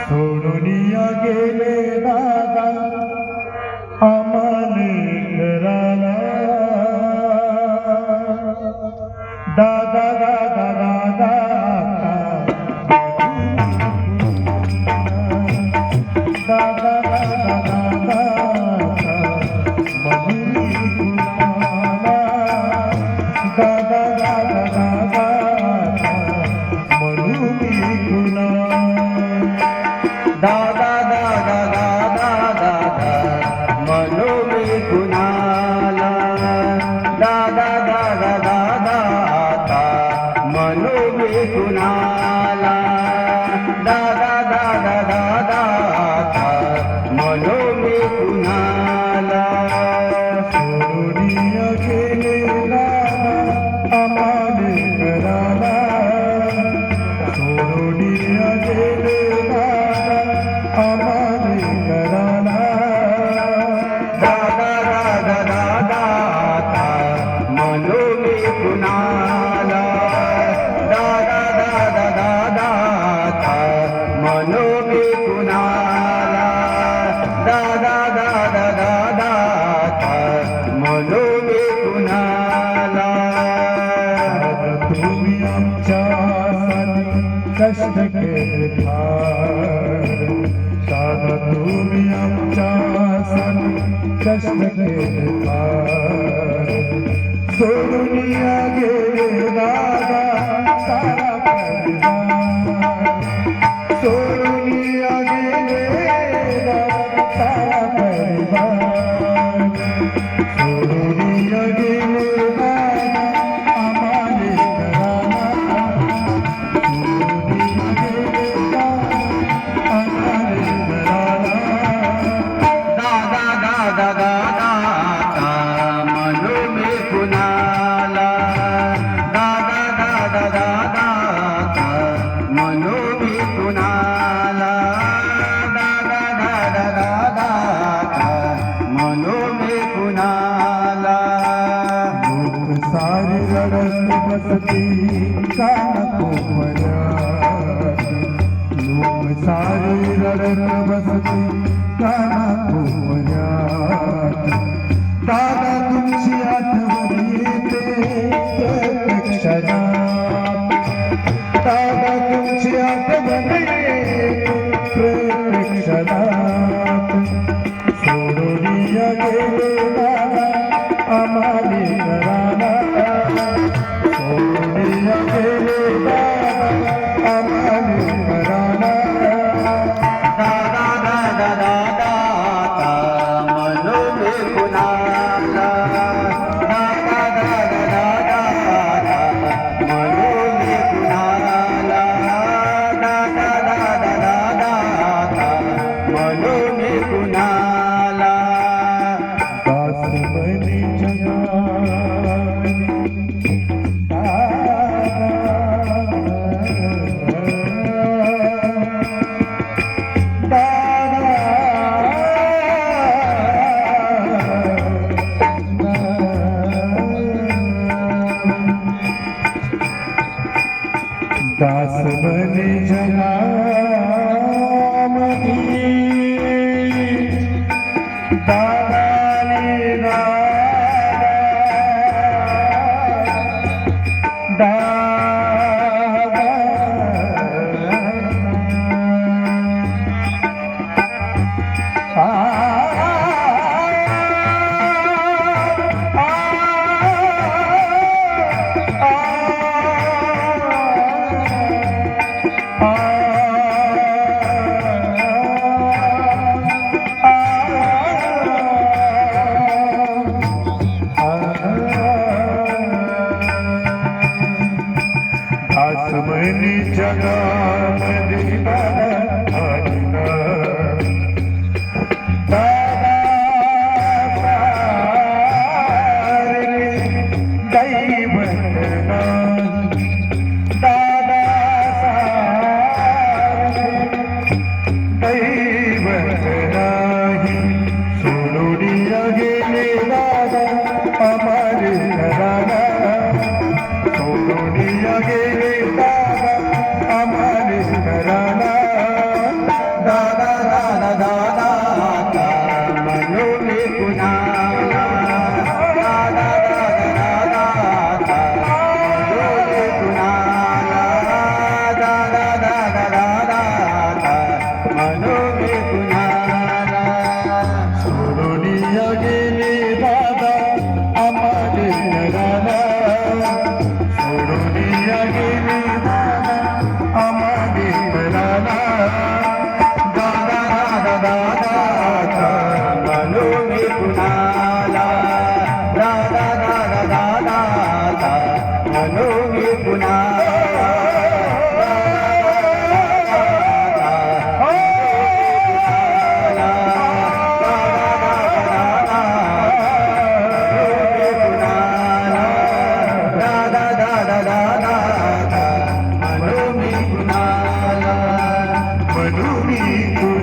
सोडूनिया गेले दादा आम्हाले घराला दादा दादा दादा दादा दादा दादा मधुरी गुलाला दादा दादा दादा मधुरी गुलाला दादा दादा दादा दादा मनो मी कुणाला दादा दादा दादा आता मनो मी कुणाला दादा दादा दादा आता मनो मी कुणाला सोडूनिया गेले दादा आम्हाले घराला सोडूनिया गेले दादा आम्हाले घराला दादा दादा दादा आता मनो मी कुणाला दादा दादा दादा आता मनो मी कुणाला दादा दादा दादा आता मनो मी कुणाला तुम्ही आमच्यासाठी कष्ट केले फार दादा तुम्ही आमच्यासाठी कष्ट केले फार सोडूनिया गेले दादा सारा परिवार सोडूनिया गेले दादा सारा परिवार सोडूनिया गेले दादा आम्हाले घराला सोडूनिया गेले दादा आम्हाले घराला दादा दादा दादा आता मनो मी कुणाला दादा दादा दादा आता मनो मी कुणाला दादा दादा दादा आता मनो मी कुणाला लोक सारी रडत बसती का नको मर्याद लोक सारी रडत बसती का नको मर्याद दादा तुमची आठवण येते प्रत्येक क्षणात दादा तुमची आठवण येते प्रत्येक क्षणात सोडूनिया गेले दादा आम्हाले घराला सोडूनिया गेले दादा आम्हाले घराला दादा दादा दादा आता मनो मी कुणाला दादा दादा दादा आता मनो मी कुणाला दादा दादा दादा आता मनो मी कुणाला दास बनी दास बनी जनामनी दादानी दादा आसमनी जगामध्ये दादा आईना दादा सारे दैवत नाही दादा सारे दैवत नाही सोडूनिया गेले दादा आम्हाले घराला सोडूनिया गेले दादा आम्हाले घराला गेले दादा आम्हा लेकराला दादा दादा दादा म्हणू मी कुणाला दादा दादा दादा म्हणू मी कुणाला म्हणून